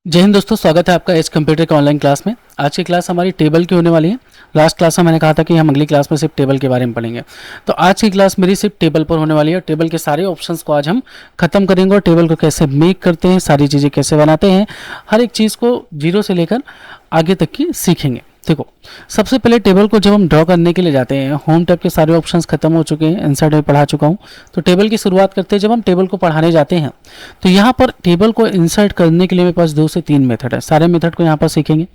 जय हिंद दोस्तों, स्वागत है आपका एज कंप्यूटर के ऑनलाइन क्लास में। आज की क्लास हमारी टेबल की होने वाली है। लास्ट क्लास में मैंने कहा था कि हम अगली क्लास में सिर्फ टेबल के बारे में पढ़ेंगे, तो आज की क्लास मेरी सिर्फ टेबल पर होने वाली है। टेबल के सारे ऑप्शंस को आज हम खत्म करेंगे और टेबल को कैसे मेक करते हैं, सारी चीज़ें कैसे बनाते हैं, हर एक चीज़ को जीरो से लेकर आगे तक की सीखेंगे। देखो, सबसे पहले टेबल को जब हम ड्रॉ करने के लिए जाते हैं, होम टैब के सारे ऑप्शंस खत्म हो चुके हैं, इंसर्ट में पढ़ा चुका हूँ। तो टेबल की शुरुआत करते हैं। जब हम टेबल को पढ़ाने जाते हैं तो यहाँ पर टेबल को इंसर्ट करने के लिए मेरे पास 2 से 3 मेथड है। सारे मेथड को यहाँ पर सीखेंगे।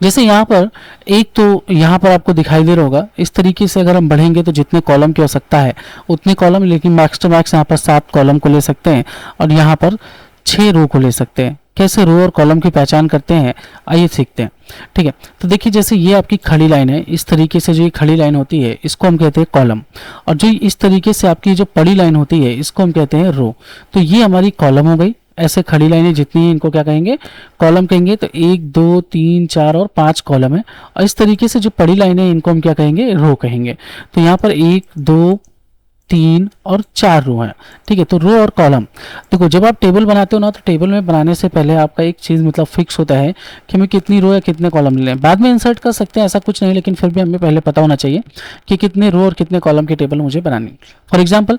जैसे यहाँ पर एक तो यहाँ पर आपको दिखाई दे रहा होगा, इस तरीके से अगर हम बढ़ेंगे तो जितने कॉलम की आवश्यकता है उतने कॉलम, लेकिन मैक्स टू मैक्स यहाँ पर 7 कॉलम को ले सकते हैं और यहाँ पर 6 रो को ले सकते हैं। कैसे रो और कॉलम की पहचान करते हैं, आइए सीखते हैं। ठीक है, तो देखिए जैसे ये आपकी खड़ी लाइन है, इस तरीके से जो ये खड़ी लाइन होती है इसको हम कहते हैं कॉलम, और जो इस तरीके से आपकी जो पड़ी लाइन होती है इसको हम कहते हैं रो। तो ये हमारी कॉलम हो गई। ऐसे खड़ी लाइनें जितनी हैं इनको क्या कहेंगे, कॉलम कहेंगे। तो 1 2 3 4 और 5 कॉलम है, और इस तरीके से जो पड़ी लाइनें हैं इनको हम क्या कहेंगे, रो कहेंगे। तो यहाँ पर 1 2 3 और 4 रो हैं। ठीक है, तो रो और कॉलम। देखो, जब आप टेबल बनाते हो ना, तो टेबल में बनाने से पहले आपका एक चीज़ मतलब फिक्स होता है कि हमें कितनी रो या कितने कॉलम लें। बाद में इंसर्ट कर सकते हैं, ऐसा कुछ नहीं, लेकिन फिर भी हमें पहले पता होना चाहिए कि कितने रो और कितने कॉलम की टेबल मुझे बनानी। फॉर एग्जाम्पल,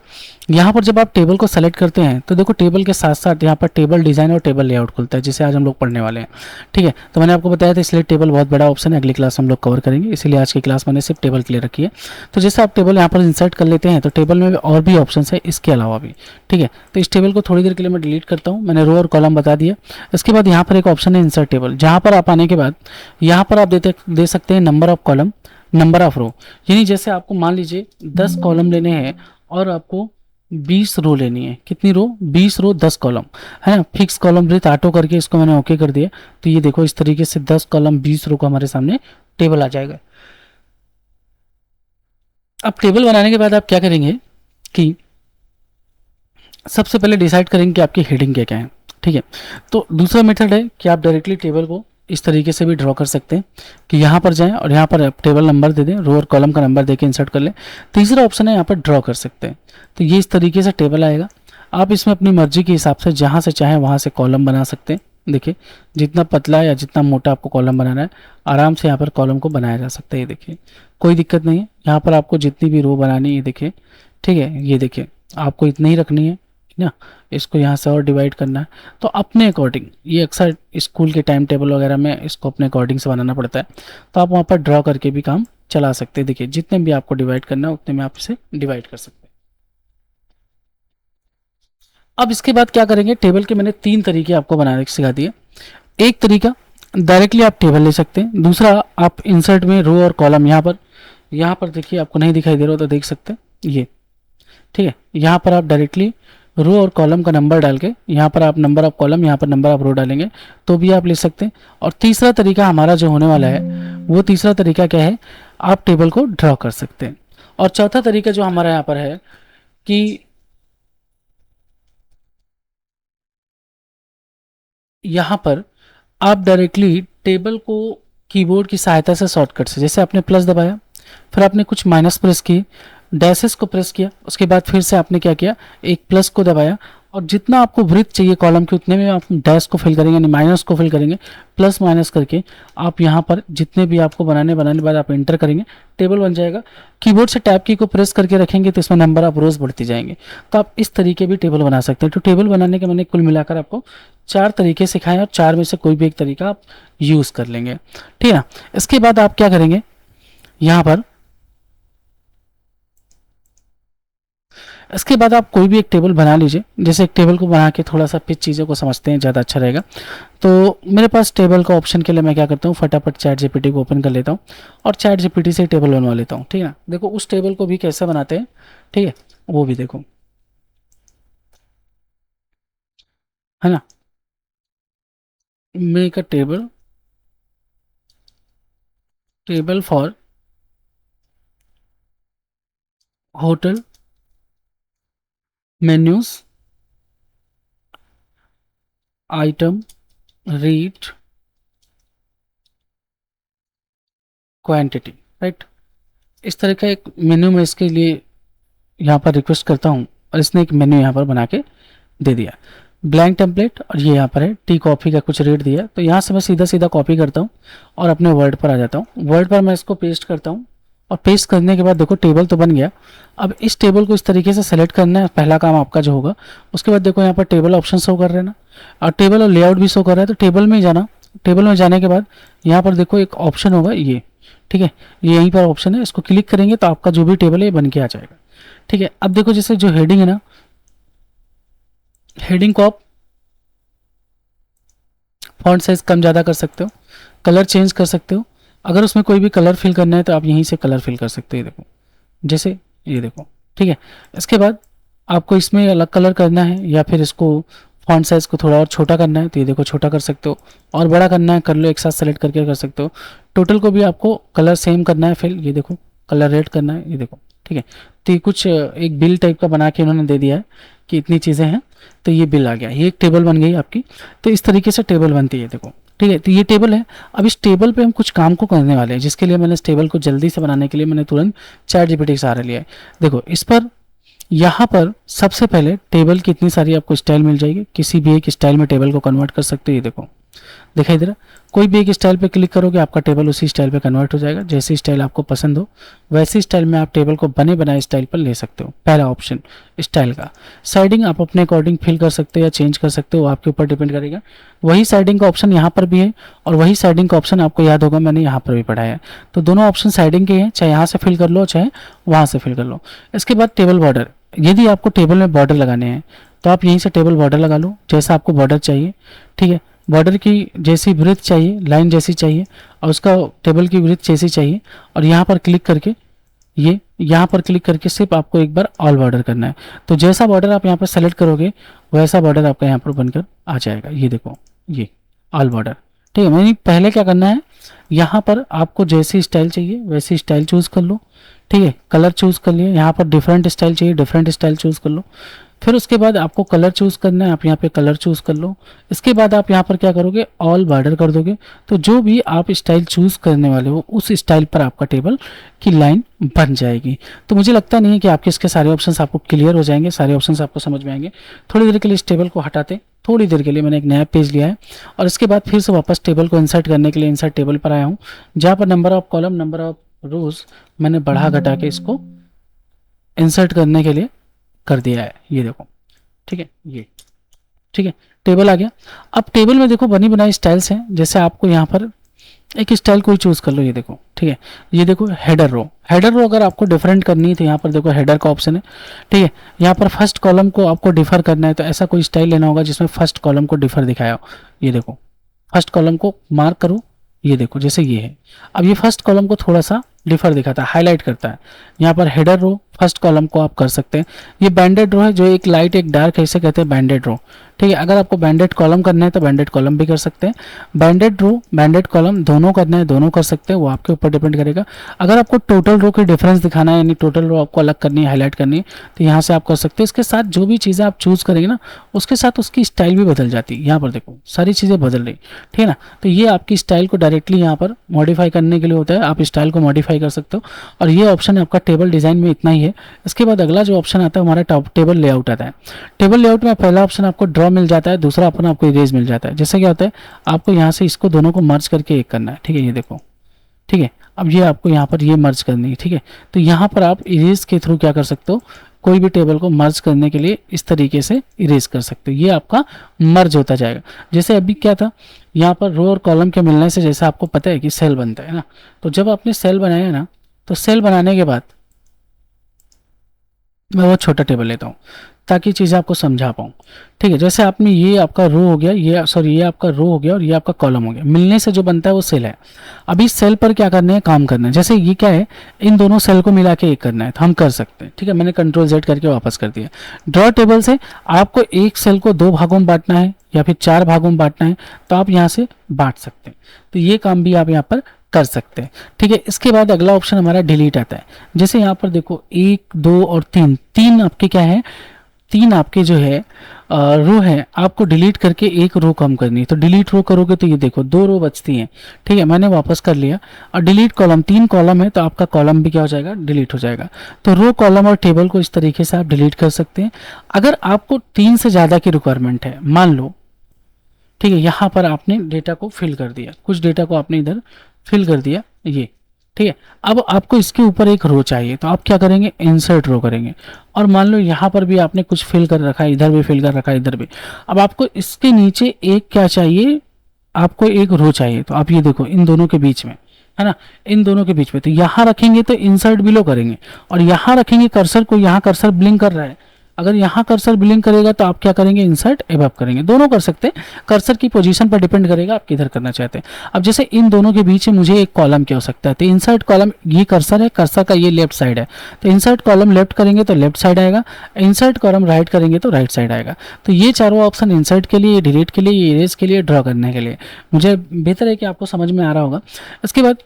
यहाँ पर जब आप टेबल को सेलेक्ट करते हैं तो देखो, टेबल के साथ साथ यहाँ पर टेबल डिज़ाइन और टेबल लेआउट खुलता है, जिसे आज हम लोग पढ़ने वाले हैं। ठीक है, तो मैंने आपको बताया था, इसलिए टेबल बहुत बड़ा ऑप्शन है, अगली क्लास हम लोग कवर करेंगे, इसीलिए आज की क्लास मैंने सिर्फ टेबल के लिए रखी है। तो जैसे आप टेबल यहाँ पर इंसर्ट कर लेते हैं तो टेबल में और भी ऑप्शन है इसके अलावा भी। ठीक है, तो इस टेबल को थोड़ी देर के लिए मैं डिलीट करता हूँ। मैंने रो और कॉलम बता दिया। इसके बाद यहाँ पर एक ऑप्शन है इंसर्ट टेबल, जहाँ पर आप आने के बाद यहाँ पर आप दे सकते हैं number of column, number of row. यानी जैसे आपको मान लीजिए 10 कॉलम लेने हैं और आपको 20 रो लेनी है। कितनी रो, 20 रो 10 कॉलम, है ना। फिक्स कॉलम ब्रेथ ऑटो करके इसको मैंने ओके कर दिया। तो ये देखो, इस तरीके से 10 कॉलम 20 रो का हमारे सामने टेबल आ जाएगा। अब टेबल बनाने के बाद आप क्या करेंगे कि सबसे पहले डिसाइड करेंगे कि आपकी हेडिंग क्या क्या है। ठीक है, तो दूसरा मेथड है कि आप डायरेक्टली टेबल को इस तरीके से भी ड्रॉ कर सकते हैं कि यहाँ पर जाएं और यहाँ पर आप टेबल नंबर दे दें, रो और कॉलम का नंबर देके इंसर्ट कर लें। तीसरा ऑप्शन है यहाँ पर ड्रॉ कर सकते हैं। तो ये इस तरीके से टेबल आएगा। आप इसमें अपनी मर्जी के हिसाब से जहाँ से चाहें वहाँ से कॉलम बना सकते हैं। देखिए, जितना पतला या जितना मोटा आपको कॉलम बनाना है, आराम से यहाँ पर कॉलम को बनाया जा सकता है। ये देखिए, कोई दिक्कत नहीं है। यहाँ पर आपको जितनी भी रो बनानी है, देखिए, ठीक है, ये देखिए, आपको इतनी ही रखनी है ना। इसको यहाँ से और डिवाइड करना है, तो अपने अकॉर्डिंग, ये अक्सर स्कूल के टाइम टेबल वगैरह में इसको अपने अकॉर्डिंग से बनाना पड़ता है। तो आप वहाँ पर ड्रॉ करके भी काम चला सकते हैं। देखिए, जितने भी आपको डिवाइड करना है उतने में आप इसे डिवाइड कर सकते हैं। अब इसके बाद क्या करेंगे, टेबल के मैंने 3 तरीके आपको बनाने के सिखा दिए। एक तरीका, डायरेक्टली आप टेबल ले सकते हैं। दूसरा, आप इंसर्ट में रो और कॉलम, यहाँ पर देखिए, आपको नहीं दिखाई दे रहा हो तो देख सकते हैं ये। ठीक है, यहाँ पर आप डायरेक्टली रो और कॉलम का नंबर डाल के, यहाँ पर आप नंबर ऑफ कॉलम, यहाँ पर नंबर ऑफ रो डालेंगे तो भी आप ले सकते हैं। और तीसरा तरीका हमारा जो होने वाला है, वो तीसरा तरीका क्या है, आप टेबल को ड्रॉ कर सकते हैं। और चौथा तरीका जो हमारा यहाँ पर है कि यहाँ पर आप डायरेक्टली टेबल को कीबोर्ड की सहायता से शॉर्टकट से, जैसे आपने प्लस दबाया, फिर आपने कुछ माइनस प्रेस किए, डैशेस को प्रेस किया, उसके बाद फिर से आपने क्या किया, एक प्लस को दबाया, और जितना आपको वृत्त चाहिए कॉलम के उतने में आप डैश को फिल करेंगे, यानी माइनस को फिल करेंगे। प्लस माइनस करके आप यहाँ पर जितने भी आपको बनाने बाद आप एंटर करेंगे, टेबल बन जाएगा। कीबोर्ड से टैब की को प्रेस करके रखेंगे तो इसमें नंबर ऑफ रोज बढ़ती जाएंगे। तो आप इस तरीके भी टेबल बना सकते हैं। तो टेबल बनाने के मैंने कुल मिलाकर आपको 4 तरीके सिखाए, और 4 में से कोई भी एक तरीका आप यूज़ कर लेंगे। ठीक है, इसके बाद आप क्या करेंगे, यहाँ पर इसके बाद आप कोई भी एक टेबल बना लीजिए। जैसे एक टेबल को बना के थोड़ा सा फिर चीज़ों को समझते हैं, ज़्यादा अच्छा रहेगा। तो मेरे पास टेबल का ऑप्शन के लिए मैं क्या करता हूँ, फटाफट चैट जीपीटी को ओपन कर लेता हूँ और चैट जीपीटी से टेबल बनवा लेता हूँ। ठीक है ना, देखो उस टेबल को भी कैसे बनाते हैं, ठीक है, वो भी देखो, है ना। Make a table for hotel menus item read quantity, right. इस तरह का एक मेन्यू में इसके लिए यहाँ पर रिक्वेस्ट करता हूँ, और इसने एक मेन्यू यहाँ पर बना के दे दिया। ब्लैंक टेम्पलेट, और ये यहाँ पर है टी कॉफ़ी का कुछ रेट दिया है। तो यहाँ से मैं सीधा सीधा कॉपी करता हूँ और अपने वर्ड पर आ जाता हूँ। वर्ड पर मैं इसको पेस्ट करता हूँ और पेस्ट करने के बाद देखो टेबल तो बन गया। अब इस टेबल को इस तरीके से सेलेक्ट करना है, पहला काम आपका जो होगा। उसके बाद देखो यहाँ पर टेबल ऑप्शन शो कर रहे हैं ना, और टेबल और लेआउट भी शो कर रहा है। तो टेबल में जाना, टेबल में जाने के बाद यहाँ पर देखो एक ऑप्शन होगा ये, ठीक है, ये यहीं पर ऑप्शन है, इसको क्लिक करेंगे तो आपका जो भी टेबल है बन के आ जाएगा। ठीक है, अब देखो जैसे जो हेडिंग है ना, हेडिंग को आप फॉन्ट साइज कम ज़्यादा कर सकते हो, कलर चेंज कर सकते हो। अगर उसमें कोई भी कलर फिल करना है तो आप यहीं से कलर फिल कर सकते हो, ये देखो जैसे ये देखो। ठीक है, इसके बाद आपको इसमें अलग कलर करना है या फिर इसको फॉन्ट साइज को थोड़ा और छोटा करना है तो ये देखो छोटा कर सकते हो, और बड़ा करना है कर लो, एक साथ सेलेक्ट करके कर सकते हो। टोटल को भी आपको कलर सेम करना है, फिर ये देखो कलर रेड करना है, ये देखो। ठीक है, तो ये कुछ एक बिल टाइप का बना के उन्होंने दे दिया है कि इतनी चीज़ें हैं, तो ये बिल आ गया, ये एक टेबल बन गई आपकी। तो इस तरीके से टेबल बनती है, देखो। ठीक है, तो ये टेबल है। अब इस टेबल पे हम कुछ काम को करने वाले हैं, जिसके लिए मैंने इस टेबल को जल्दी से बनाने के लिए मैंने तुरंत ChatGPT का सहारा लिया है। देखो इस पर, यहाँ पर सबसे पहले टेबल की इतनी सारी आपको स्टाइल मिल जाएगी, किसी भी एक स्टाइल में टेबल को कन्वर्ट कर सकते हो। ये देखो दिखाई दे रहा, कोई भी एक स्टाइल पे क्लिक करोगे आपका टेबल उसी स्टाइल पे कन्वर्ट हो जाएगा। जैसी स्टाइल आपको पसंद हो वैसी स्टाइल में आप टेबल को बने बनाए स्टाइल पर ले सकते हो। पहला ऑप्शन स्टाइल का। साइडिंग आप अपने अकॉर्डिंग फिल कर सकते हो या चेंज कर सकते हो, आपके ऊपर डिपेंड करेगा। वही साइडिंग का ऑप्शन यहाँ पर भी है, और वही साइडिंग का ऑप्शन आपको याद होगा मैंने यहाँ पर भी पढ़ाया है। तो दोनों ऑप्शन साइडिंग के हैं, चाहे यहाँ से फिल कर लो चाहे वहाँ से फिल कर लो। इसके बाद टेबल बॉर्डर, यदि आपको टेबल में बॉर्डर लगाने हैं तो आप यहीं से टेबल बॉर्डर लगा लो जैसा आपको बॉर्डर चाहिए। ठीक है, बॉर्डर की जैसी ब्रीथ चाहिए, लाइन जैसी चाहिए, और उसका टेबल की ब्रीथ जैसी चाहिए, और यहाँ पर क्लिक करके ये यहाँ पर क्लिक करके सिर्फ आपको एक बार ऑल बॉर्डर करना है। तो जैसा बॉर्डर आप यहाँ पर सेलेक्ट करोगे वैसा बॉर्डर आपका यहाँ पर बनकर आ जाएगा। ये देखो ये ऑल बॉर्डर। ठीक है, मैंने पहले क्या करना है, यहाँ पर आपको जैसी स्टाइल चाहिए वैसी स्टाइल चूज़ कर लो। ठीक है, कलर चूज़ कर लिए, यहाँ पर डिफरेंट स्टाइल चाहिए डिफरेंट स्टाइल चूज़ कर लो। फिर उसके बाद आपको कलर चूज़ करना है, आप यहाँ पे कलर चूज़ कर लो। इसके बाद आप यहाँ पर क्या करोगे, ऑल बॉर्डर कर दोगे। तो जो भी आप स्टाइल चूज़ करने वाले हो उस स्टाइल पर आपका टेबल की लाइन बन जाएगी। तो मुझे लगता नहीं है कि आपके इसके सारे ऑप्शंस आपको क्लियर हो जाएंगे, सारे ऑप्शंस आपको समझ में आएंगे। थोड़ी देर के लिए इस टेबल को हटाते, थोड़ी देर के लिए मैंने एक नया पेज लिया है, और इसके बाद फिर से वापस टेबल को इंसर्ट करने के लिए इंसर्ट टेबल पर आया हूँ, जहाँ पर number of column number of रोज मैंने बढ़ा घटा के इसको इंसर्ट करने के लिए कर दिया है। ये देखो, ठीक है, ये ठीक है, टेबल आ गया। अब टेबल में देखो बनी बनाई स्टाइल्स हैं, जैसे आपको यहाँ पर एक स्टाइल कोई चूज़ कर लो। ये देखो, ठीक है, ये देखो हेडर रो। हेडर रो अगर आपको डिफरेंट करनी है तो यहाँ पर देखो हेडर का ऑप्शन है। ठीक है, यहाँ पर फर्स्ट कॉलम को आपको डिफर करना है तो ऐसा कोई स्टाइल लेना होगा जिसमें फर्स्ट कॉलम को डिफर दिखाया हो। ये देखो फर्स्ट कॉलम को मार्क करो, ये देखो जैसे ये है। अब ये फर्स्ट कॉलम को थोड़ा सा डिफर दिखाता है, हाईलाइट करता है। यहाँ पर हेडर रो फर्स्ट कॉलम को आप कर सकते हैं। ये बैंडेड रो है, जो एक लाइट एक डार्क है, इसे कहते हैं बैंडेड रो। ठीक है, अगर आपको बैंडेड कॉलम करना है तो बैंडेड कॉलम भी कर सकते हैं। बैंडेड रो बैंडेड कॉलम दोनों करना है दोनों कर सकते हैं, वो आपके ऊपर डिपेंड करेगा। अगर आपको टोटल रो की डिफरेंस दिखाना है, यानी टोटल रो आपको अलग करनी है, हाईलाइट करनी है, तो यहाँ से आप कर सकते हैं। इसके साथ जो भी चीज़ें आप चूज़ करेंगे ना उसके साथ उसकी स्टाइल भी बदल जाती है। यहाँ पर देखो सारी चीज़ें बदल रही, ठीक है ना। तो ये आपकी स्टाइल को डायरेक्टली यहाँ पर मॉडिफाई करने के लिए होता है, आप स्टाइल को मॉडिफाई कर सकते हो। और ये ऑप्शन आपका टेबल डिज़ाइन में इतना ही है। इसके बाद अगला जो ऑप्शन आता है हमारा टेबल लेआउट आता है। टेबल लेआउट में पहला ऑप्शन आपको ड्रॉ मिल जाता है, दूसरा ऑप्शन आपको इरेज मिल जाता है। जैसे क्या होता है, आपको यहाँ से इसको दोनों को मर्ज करके एक करना है। ठीक है, ये देखो, ठीक है, अब ये आपको यहाँ पर ये मर्ज करनी है। ठीक है, तो यहाँ पर आप इरेज के थ्रू क्या कर सकते हो, कोई भी टेबल को मर्ज करने के लिए इस तरीके से इरेज कर सकते हो। ये आपका मर्ज होता जाएगा। जैसे अभी क्या था, यहाँ पर रो और कॉलम के मिलने से जैसे आपको पता है कि सेल बनता है ना, तो जब आपने सेल बनाया ना, तो सेल बनाने के बाद मैं वो छोटा टेबल लेता हूँ ताकि चीज़ें आपको समझा पाऊँ। ठीक है, जैसे आपने ये आपका रो हो गया, ये सॉरी ये आपका रो हो गया और ये आपका कॉलम हो गया, मिलने से जो बनता है वो सेल है। अभी इस सेल पर क्या करना है, काम करना है। जैसे ये क्या है, इन दोनों सेल को मिला के एक करना है, तो हम कर सकते हैं। ठीक है, मैंने कंट्रोल Z करके वापस कर दिया। ड्रॉ टेबल से आपको एक सेल को 2 भागों में बांटना है या फिर 4 भागों में बांटना है, तो आप यहाँ से बांट सकते हैं। तो ये काम भी आप यहाँ पर कर सकते हैं। ठीक है, इसके बाद अगला ऑप्शन हमारा डिलीट आता है। जैसे यहाँ पर देखो 1 2 और 3 आपके क्या है, तीन आपके जो है रो है, आपको डिलीट करके एक रो कम करनी है। तो डिलीट रो करोगे तो ये देखो 2 रो बचती हैं, ठीक है, मैंने वापस कर लिया। और डिलीट कॉलम, 3 कॉलम है तो आपका कॉलम भी क्या हो जाएगा, डिलीट हो जाएगा। तो रो कॉलम और टेबल को इस तरीके से आप डिलीट कर सकते हैं। अगर आपको 3 से ज़्यादा की रिक्वायरमेंट है, मान लो, ठीक है, यहाँ पर आपने डेटा को फिल कर दिया, कुछ डेटा को आपने इधर फिल कर दिया, ये ठीक है। अब आपको इसके ऊपर एक रो चाहिए, तो आप क्या करेंगे, इंसर्ट रो करेंगे। और मान लो यहाँ पर भी आपने कुछ फिल कर रखा है, इधर भी फिल कर रखा है, इधर भी। अब आपको इसके नीचे एक क्या चाहिए, आपको एक रो चाहिए। तो आप ये देखो इन दोनों के बीच में, है ना, इन दोनों के बीच में, तो यहाँ रखेंगे तो इंसर्ट बिलो करेंगे, और यहाँ रखेंगे कर्सर को, यहाँ कर्सर ब्लिंक कर रहा है, अगर यहाँ कर्सर ब्लिंक करेगा तो आप क्या करेंगे, इंसर्ट एबव करेंगे। दोनों कर सकते हैं, कर्सर की पोजीशन पर डिपेंड करेगा आप किधर करना चाहते हैं। अब जैसे इन दोनों के बीच में मुझे एक कॉलम की आवश्यकता है, तो इंसर्ट कॉलम, ये कर्सर है, कर्सर का ये लेफ्ट साइड है, तो इंसर्ट कॉलम लेफ्ट करेंगे तो लेफ्ट साइड आएगा, इंसर्ट कॉलम राइट करेंगे तो राइट साइड आएगा। तो ये चारों ऑप्शन इंसर्ट के लिए, डिलीट के लिए, इरेज के लिए, ड्रॉ करने के लिए, मुझे बेहतर है कि आपको समझ में आ रहा होगा। इसके बाद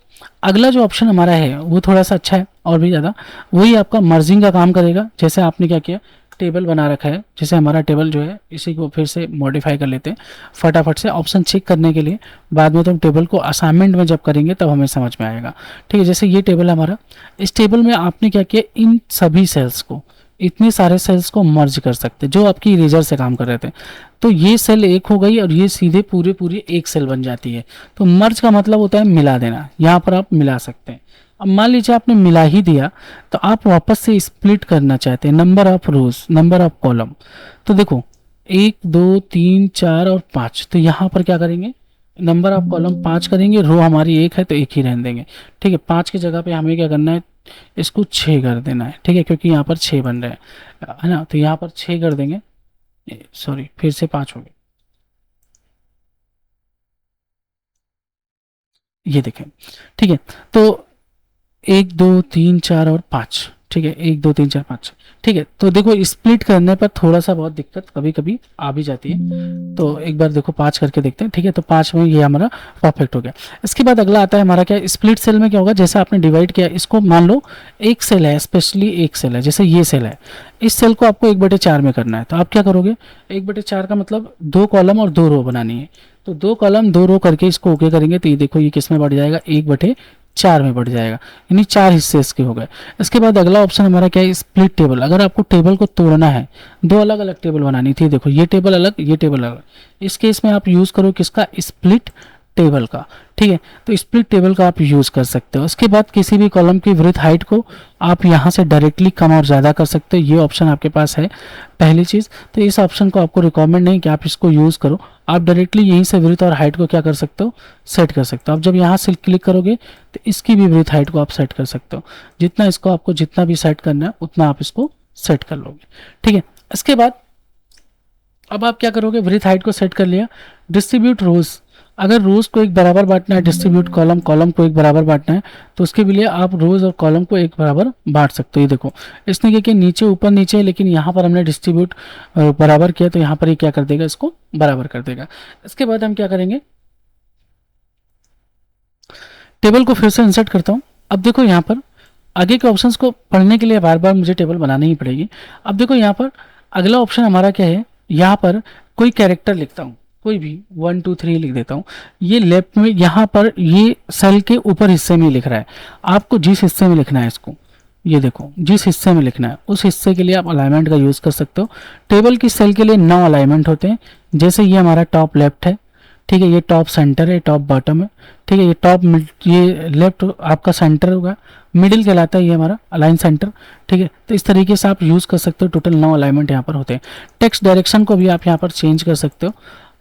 अगला जो ऑप्शन हमारा है वो थोड़ा सा अच्छा है और भी ज़्यादा, वही आपका मर्जिंग का काम करेगा। जैसे आपने क्या किया, टेबल बना रखा है, जैसे हमारा टेबल जो है, इसी को फिर से मॉडिफाई कर लेते हैं फटाफट से ऑप्शन चेक करने के लिए। बाद में तो हम टेबल को असाइनमेंट में जब करेंगे तब हमें समझ में आएगा, ठीक है। जैसे ये टेबल है हमारा, इस टेबल में आपने क्या किया, इन सभी सेल्स को, इतने सारे सेल्स को मर्ज कर सकते जो आपकी इरेजर से काम कर रहे थे। तो ये सेल एक हो गई और ये सीधे पूरे पूरी एक सेल बन जाती है। तो मर्ज का मतलब होता है मिला देना, यहाँ पर आप मिला सकते हैं। अब मान लीजिए आपने मिला ही दिया, तो आप वापस से स्प्लिट करना चाहते हैं, number of rose, number of column. तो देखो 1 2 3 4 और 5, तो यहाँ पर क्या करेंगे, नंबर ऑफ कॉलम 5 करेंगे, रो हमारी 1 है तो 1 ही रहने देंगे, ठीक है। 5 की जगह पे हमें क्या करना है, इसको 6 कर देना है, ठीक है, क्योंकि यहाँ पर 6 बन रहे हैं, है ना। तो यहाँ पर 6 कर देंगे, सॉरी फिर से 5 हो गए, ये देखें, ठीक है। तो 1 2 3 4 और 5, ठीक है, 1 2 3 4 5, ठीक है। तो देखो स्प्लिट करने पर थोड़ा सा बहुत दिक्कत कभी कभी आ भी जाती है। तो एक बार देखो 5 करके देखते हैं, ठीक है। तो 5 में ये हमारा परफेक्ट हो गया। इसके बाद अगला आता है हमारा क्या, स्प्लिट सेल में क्या होगा, जैसे आपने डिवाइड किया, इसको मान लो एक सेल है, स्पेशली एक सेल है, जैसे ये सेल है, इस सेल को आपको 1/4 में करना है। तो आप क्या करोगे, 1/4 का मतलब 2 कॉलम और 2 रो बनानी है। तो 2 कॉलम 2 रो करके इसको ओके करेंगे, तो ये देखो ये किस में बढ़ जाएगा, 1/4 में बढ़ जाएगा, यानी 4 हिस्से इसके हो गए। इसके बाद अगला ऑप्शन हमारा क्या है, स्प्लिट टेबल। अगर आपको टेबल को तोड़ना है, 2 अलग अलग टेबल बनानी थी, देखो ये टेबल अलग, ये टेबल अलग, इस केस में आप यूज़ करो किसका, स्प्लिट टेबल का, ठीक है। तो स्प्लिट टेबल का आप यूज़ कर सकते हो। उसके बाद किसी भी कॉलम की विड्थ हाइट को आप यहाँ से डायरेक्टली कम और ज़्यादा कर सकते हो, ये ऑप्शन आपके पास है पहली चीज़। तो इस ऑप्शन को आपको रिकमेंड नहीं कि आप इसको यूज़ करो, आप डायरेक्टली यहीं से विड्थ और हाइट को क्या कर सकते हो, सेट कर सकते हो। आप जब यहाँ से क्लिक करोगे तो इसकी भी विड्थ हाइट को आप सेट कर सकते हो, जितना इसको आपको जितना भी सेट करना है उतना आप इसको सेट कर लोगे, ठीक है। इसके बाद अब आप क्या करोगे, विड्थ हाइट को सेट कर लिया। डिस्ट्रीब्यूट रोज, अगर रोज को एक बराबर बांटना है, डिस्ट्रीब्यूट कॉलम, कॉलम को एक बराबर बांटना है, तो उसके लिए आप रोज और कॉलम को एक बराबर बांट सकते हो। ये देखो इसने क्या किया, नीचे ऊपर नीचे है, लेकिन यहाँ पर हमने डिस्ट्रीब्यूट बराबर किया, तो यहाँ पर ये क्या कर देगा, इसको बराबर कर देगा। इसके बाद हम क्या करेंगे, टेबल को फिर से इंसर्ट करता हूँ। अब देखो यहाँ पर आगे के ऑप्शंस को पढ़ने के लिए बार बार मुझे टेबल बनानी ही पड़ेगी। अब देखो यहाँ पर अगला ऑप्शन हमारा क्या है, यहाँ पर कोई कैरेक्टर लिखता हूँ, कोई भी 1 2 3 लिख देता हूँ। ये लेफ्ट में यहाँ पर ये सेल के ऊपर हिस्से में लिख रहा है, आपको जिस हिस्से में लिखना है इसको, ये देखो जिस हिस्से में लिखना है उस हिस्से के लिए आप अलाइनमेंट का यूज़ कर सकते हो। टेबल की सेल के लिए 9 अलाइनमेंट होते हैं। जैसे ये हमारा टॉप लेफ्ट है, ठीक है, ये टॉप सेंटर है, टॉप बॉटम है, ठीक है, ये टॉप ये लेफ्ट आपका सेंटर होगा, मिडिल कहलाता है ये हमारा अलाइन सेंटर, ठीक है। तो इस तरीके से आप यूज़ कर सकते हो। टोटल 9 अलाइनमेंट यहाँ पर होते हैं। टेक्स्ट डायरेक्शन को भी आप यहाँ पर चेंज कर सकते हो।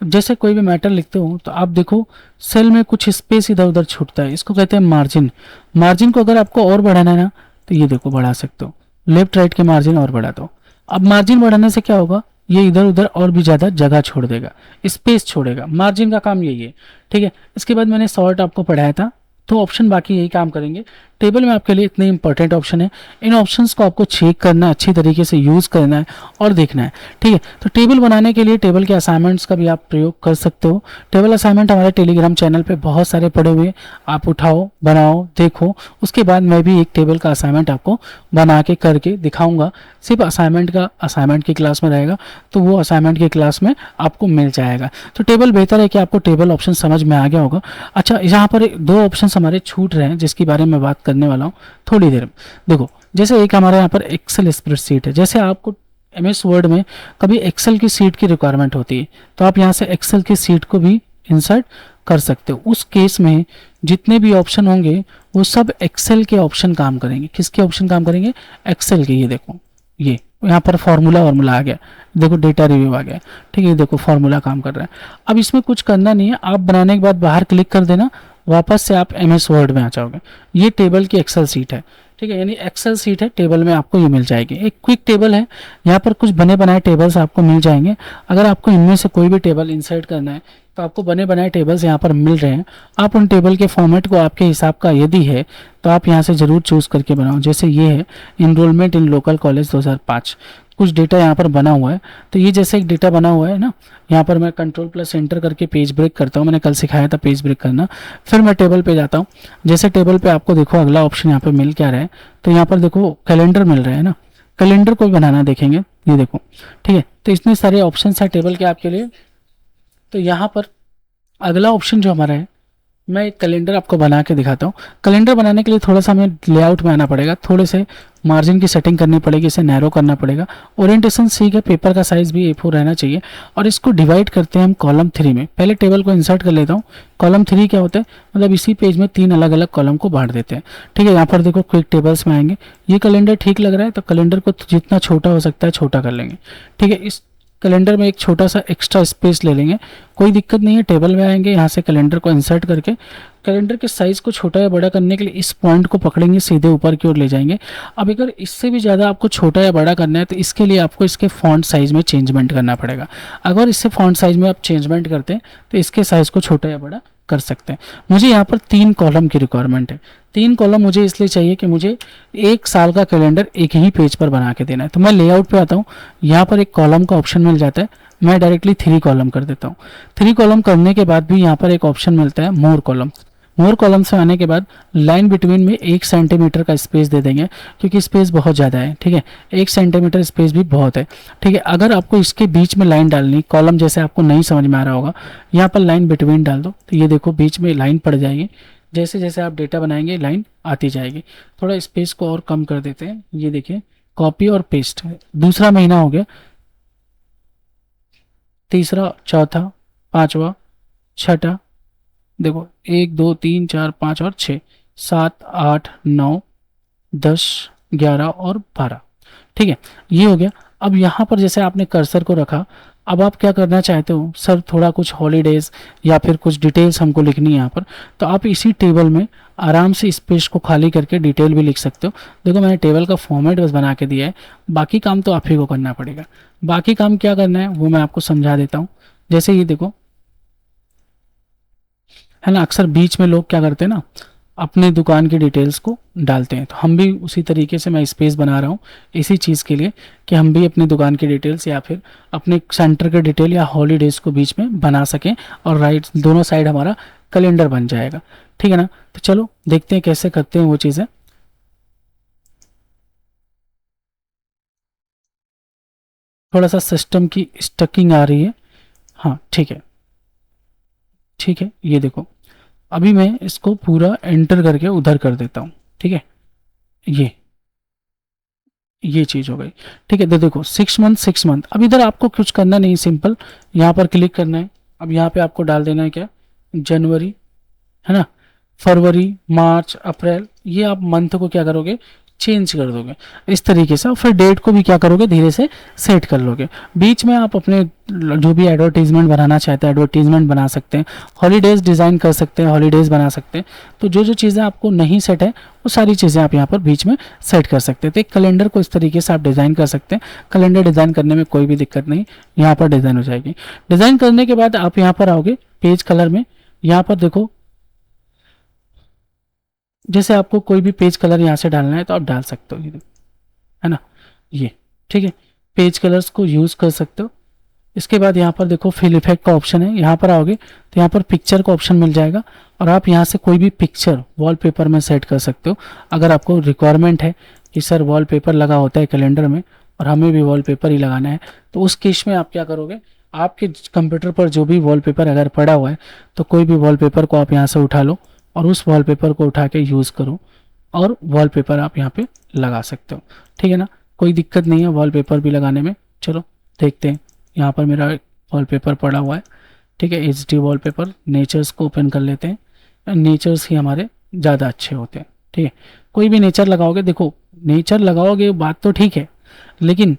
जैसे कोई भी मैटर लिखते हो तो आप देखो सेल में कुछ स्पेस इधर उधर छूटता है, इसको कहते हैं मार्जिन। मार्जिन को अगर आपको और बढ़ाना है ना, तो ये देखो बढ़ा सकते हो, लेफ्ट राइट के मार्जिन और बढ़ा दो। अब मार्जिन बढ़ाने से क्या होगा, ये इधर उधर और भी ज़्यादा जगह छोड़ देगा, स्पेस छोड़ेगा। मार्जिन का काम यही है, ठीक है। इसके बाद मैंने सॉर्ट आपको पढ़ाया था, तो ऑप्शन बाकी यही काम करेंगे। टेबल में आपके लिए इतने इंपॉर्टेंट ऑप्शन है, इन ऑप्शंस को आपको चेक करना है, अच्छी तरीके से यूज़ करना है और देखना है, ठीक है। तो टेबल बनाने के लिए टेबल के असाइनमेंट्स का भी आप प्रयोग कर सकते हो। टेबल असाइनमेंट हमारे टेलीग्राम चैनल पे बहुत सारे पड़े हुए, आप उठाओ, बनाओ, देखो। उसके बाद मैं भी एक टेबल का असाइनमेंट आपको बना के करके दिखाऊंगा। सिर्फ असाइनमेंट की क्लास में रहेगा, तो वो असाइनमेंट की क्लास में आपको मिल जाएगा। तो टेबल बेहतर है कि आपको टेबल ऑप्शन समझ में आ गया होगा। अच्छा, यहाँ पर दो ऑप्शन हमारे छूट रहे हैं जिसके बारे में बात करने वाला हूँ थोड़ी देर में। देखो, जैसे एक हमारे यहाँ पर एक्सेल स्प्रेडशीट है। जैसे आपको MS वर्ड में कभी एक्सेल की सीट की रिक्वायरमेंट होती है, तो आप यहाँ से एक्सेल की सीट को भी इंसर्ट कर सकते हो। उस केस में जितने भी ऑप्शन होंगे वो सब एक्सेल के ऑप्शन काम करेंगे। किसके ऑप्शन काम करेंगे? एक्सेल के। ये देखो, ये यहाँ पर फॉर्मूला आ गया, देखो डेटा रिव्यू आ गया, ठीक है। देखो फॉर्मूला काम कर रहा है। अब इसमें कुछ करना नहीं है, आप बनाने के बाद बाहर क्लिक कर देना, वापस से आप MS वर्ड में आ जाओगे। ये टेबल की एक्सेल सीट है, ठीक है, यानी एक्सेल सीट है, टेबल में आपको ये मिल जाएगी। एक क्विक टेबल है, यहाँ पर कुछ बने बनाए टेबल्स आपको मिल जाएंगे। अगर आपको इनमें से कोई भी टेबल इंसर्ट करना है तो आपको बने बनाए टेबल्स यहाँ पर मिल रहे हैं। आप उन टेबल के फॉर्मेट को आपके हिसाब का यदि है तो आप यहाँ से ज़रूर चूज़ करके बनाओ। जैसे ये है इनरोलमेंट इन लोकल कॉलेज 2005, कुछ डेटा यहाँ पर बना हुआ है। तो ये जैसे एक डेटा बना हुआ है ना, यहाँ पर मैं Ctrl+Enter करके पेज ब्रेक करता हूँ। मैंने कल सिखाया था पेज ब्रेक करना। फिर मैं टेबल पे जाता हूँ। जैसे टेबल पे आपको देखो अगला ऑप्शन यहाँ पे मिल क्या रहा है, तो यहाँ पर देखो कैलेंडर मिल रहा है ना, कैलेंडर को बनाना देखेंगे, ये देखो, ठीक है। तो इतने सारे ऑप्शन है टेबल के आपके लिए। तो यहाँ पर अगला ऑप्शन जो हमारा है, मैं एक कैलेंडर आपको बना के दिखाता हूँ। कैलेंडर बनाने के लिए थोड़ा सा हमें लेआउट में आना पड़ेगा, थोड़े से मार्जिन की सेटिंग करनी पड़ेगी, इसे नैरो करना पड़ेगा। ओरिएंटेशन ठीक है, पेपर का साइज भी A4 रहना चाहिए। और इसको डिवाइड करते हैं हम कॉलम 3 में। पहले टेबल को इंसर्ट कर लेता हूँ। कॉलम 3 क्या होता है, मतलब इसी पेज में 3 अलग अलग कॉलम को बांट देते हैं, ठीक है। यहाँ पर देखो क्विक टेबल्स में आएंगे। ये कैलेंडर ठीक लग रहा है तो कैलेंडर को जितना छोटा हो सकता है छोटा कर लेंगे, ठीक है। इस कैलेंडर में एक छोटा सा एक्स्ट्रा स्पेस ले लेंगे, कोई दिक्कत नहीं है। टेबल में आएंगे, यहाँ से कैलेंडर को इंसर्ट करके कैलेंडर के साइज़ को छोटा या बड़ा करने के लिए इस पॉइंट को पकड़ेंगे, सीधे ऊपर की ओर ले जाएंगे। अब अगर इससे भी ज़्यादा आपको छोटा या बड़ा करना है तो इसके लिए आपको इसके फॉन्ट साइज़ में चेंजमेंट करना पड़ेगा। अगर इससे फॉन्ट साइज़ में आप चेंजमेंट करते हैं तो इसके साइज़ को छोटा या बड़ा कर सकते हैं। मुझे यहाँ पर 3 कॉलम की रिक्वायरमेंट है। 3 कॉलम मुझे इसलिए चाहिए कि मुझे 1 साल का कैलेंडर एक ही पेज पर बना के देना है। तो मैं लेआउट पे आता हूँ, यहाँ पर एक कॉलम का ऑप्शन मिल जाता है, मैं डायरेक्टली 3 कॉलम कर देता हूँ। 3 कॉलम करने के बाद भी यहाँ पर एक ऑप्शन मिलता है मोर कॉलम। मोर कॉलम से आने के बाद लाइन बिटवीन में 1 सेंटीमीटर का स्पेस दे देंगे, क्योंकि स्पेस बहुत ज़्यादा है, ठीक है। 1 सेंटीमीटर स्पेस भी बहुत है, ठीक है। अगर आपको इसके बीच में लाइन डालनी, कॉलम जैसे आपको नहीं समझ में आ रहा होगा, यहाँ पर लाइन बिटवीन डाल दो, तो ये देखो बीच में लाइन पड़ जाएगी। जैसे जैसे आप डेटा बनाएंगे लाइन आती जाएगी। थोड़ा स्पेस को और कम कर देते हैं, ये देखिए कॉपी और पेस्ट। दूसरा महीना हो गया, तीसरा, चौथा, पाँचवा, छठा, देखो 1 2 3 4 5 और 6 7 8 9 10 11 और 12, ठीक है। ये हो गया। अब यहाँ पर जैसे आपने कर्सर को रखा, अब आप क्या करना चाहते हो, सर थोड़ा कुछ हॉलीडेज या फिर कुछ डिटेल्स हमको लिखनी है यहाँ पर, तो आप इसी टेबल में आराम से स्पेस को खाली करके डिटेल भी लिख सकते हो। देखो मैंने टेबल का फॉर्मेट बस बना के दिया है, बाकी काम तो आप ही को करना पड़ेगा। बाकी काम क्या करना है वो मैं आपको समझा देता हूँ। जैसे ये देखो है ना, अक्सर बीच में लोग क्या करते हैं ना, अपने दुकान की डिटेल्स को डालते हैं। तो हम भी उसी तरीके से मैं स्पेस बना रहा हूँ इसी चीज़ के लिए कि हम भी अपनी दुकान की डिटेल्स या फिर अपने सेंटर के डिटेल या हॉलीडेज को बीच में बना सकें, और राइट दोनों साइड हमारा कैलेंडर बन जाएगा, ठीक है ना। तो चलो देखते हैं कैसे करते हैं वो चीज़ें। थोड़ा सा सिस्टम की स्टकिंग आ रही है, हाँ ठीक है, ठीक है। ये देखो अभी मैं इसको पूरा एंटर करके उधर कर देता हूँ, ठीक है। ये चीज़ हो गई, ठीक है। तो देखो 6 मंथ 6 मंथ। अब इधर आपको कुछ करना नहीं, सिंपल यहाँ पर क्लिक करना है। अब यहाँ पे आपको डाल देना है क्या, जनवरी, है ना, फरवरी, मार्च, अप्रैल। ये आप मंथ को क्या करोगे, चेंज कर दोगे इस तरीके से, और फिर डेट को भी क्या करोगे, धीरे से सेट कर लोगे। बीच में आप अपने जो भी एडवर्टीजमेंट बनाना चाहते हैं एडवर्टीजमेंट बना सकते हैं, हॉलीडेज डिज़ाइन कर सकते हैं, हॉलीडेज बना सकते हैं। तो जो जो चीज़ें आपको नहीं सेट है वो सारी चीज़ें आप यहाँ पर बीच में सेट कर सकते हैं। तो एक कैलेंडर को इस तरीके से आप डिज़ाइन कर सकते हैं। कैलेंडर डिज़ाइन करने में कोई भी दिक्कत नहीं, यहाँ पर डिज़ाइन हो जाएगी। डिज़ाइन करने के बाद आप यहाँ पर आओगे पेज कलर में, यहाँ पर देखो जैसे आपको कोई भी पेज कलर यहाँ से डालना है तो आप डाल सकते हो, ये देखो, है ना, ये ठीक है, पेज कलर्स को यूज़ कर सकते हो। इसके बाद यहाँ पर देखो फिल इफेक्ट का ऑप्शन है, यहाँ पर आओगे तो यहाँ पर पिक्चर का ऑप्शन मिल जाएगा और आप यहाँ से कोई भी पिक्चर वॉलपेपर में सेट कर सकते हो। अगर आपको रिक्वायरमेंट है कि सर वॉलपेपर लगा होता है कैलेंडर में और हमें भी वॉलपेपर ही लगाना है, तो उस केस में आप क्या करोगे, आपके कंप्यूटर पर जो भी वॉलपेपर अगर पड़ा हुआ है तो कोई भी वॉलपेपर को आप यहाँ से उठा लो और उस वॉलपेपर को उठा के यूज़ करो और वॉलपेपर आप यहाँ पे लगा सकते हो, ठीक है ना, कोई दिक्कत नहीं है वॉलपेपर भी लगाने में। चलो देखते हैं, यहाँ पर मेरा वॉलपेपर पड़ा हुआ है, ठीक है, HD वॉलपेपर। नेचर्स को ओपन कर लेते हैं, नेचर्स ही हमारे ज़्यादा अच्छे होते हैं, ठीक है। कोई भी नेचर लगाओगे, देखो नेचर लगाओगे बात तो ठीक है, लेकिन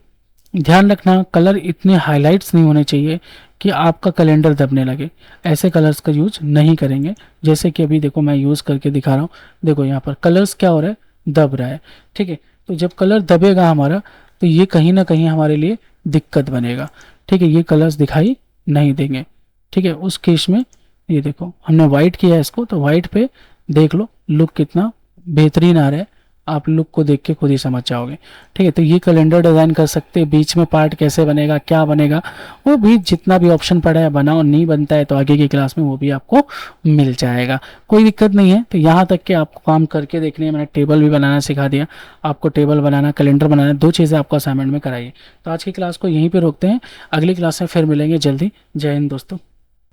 ध्यान रखना कलर इतने हाइलाइट्स नहीं होने चाहिए कि आपका कैलेंडर दबने लगे, ऐसे कलर्स का यूज नहीं करेंगे। जैसे कि अभी देखो मैं यूज़ करके दिखा रहा हूँ, देखो यहाँ पर कलर्स क्या हो रहा है, दब रहा है, ठीक है। तो जब कलर दबेगा हमारा तो ये कहीं ना कहीं हमारे लिए दिक्कत बनेगा, ठीक है, ये कलर्स दिखाई नहीं देंगे, ठीक है। उस केस में ये देखो हमने वाइट किया है इसको, तो वाइट पे देख लो लुक कितना बेहतरीन आ रहा है, आप लुक को देख के खुद ही समझ जाओगे, ठीक है। तो ये कैलेंडर डिज़ाइन कर सकते हैं, बीच में पार्ट कैसे बनेगा, क्या बनेगा, वो भी जितना भी ऑप्शन पड़ा है बनाओ, नहीं बनता है तो आगे की क्लास में वो भी आपको मिल जाएगा, कोई दिक्कत नहीं है। तो यहाँ तक के आपको काम करके देखने हैं, मैंने टेबल भी बनाना सिखा दिया आपको, टेबल बनाना, कैलेंडर बनाना, 2 चीज़ें आपको असाइनमेंट में कराइए। तो आज की क्लास को यहीं पर रोकते हैं, अगली क्लास में फिर मिलेंगे जल्दी। जय हिंद दोस्तों।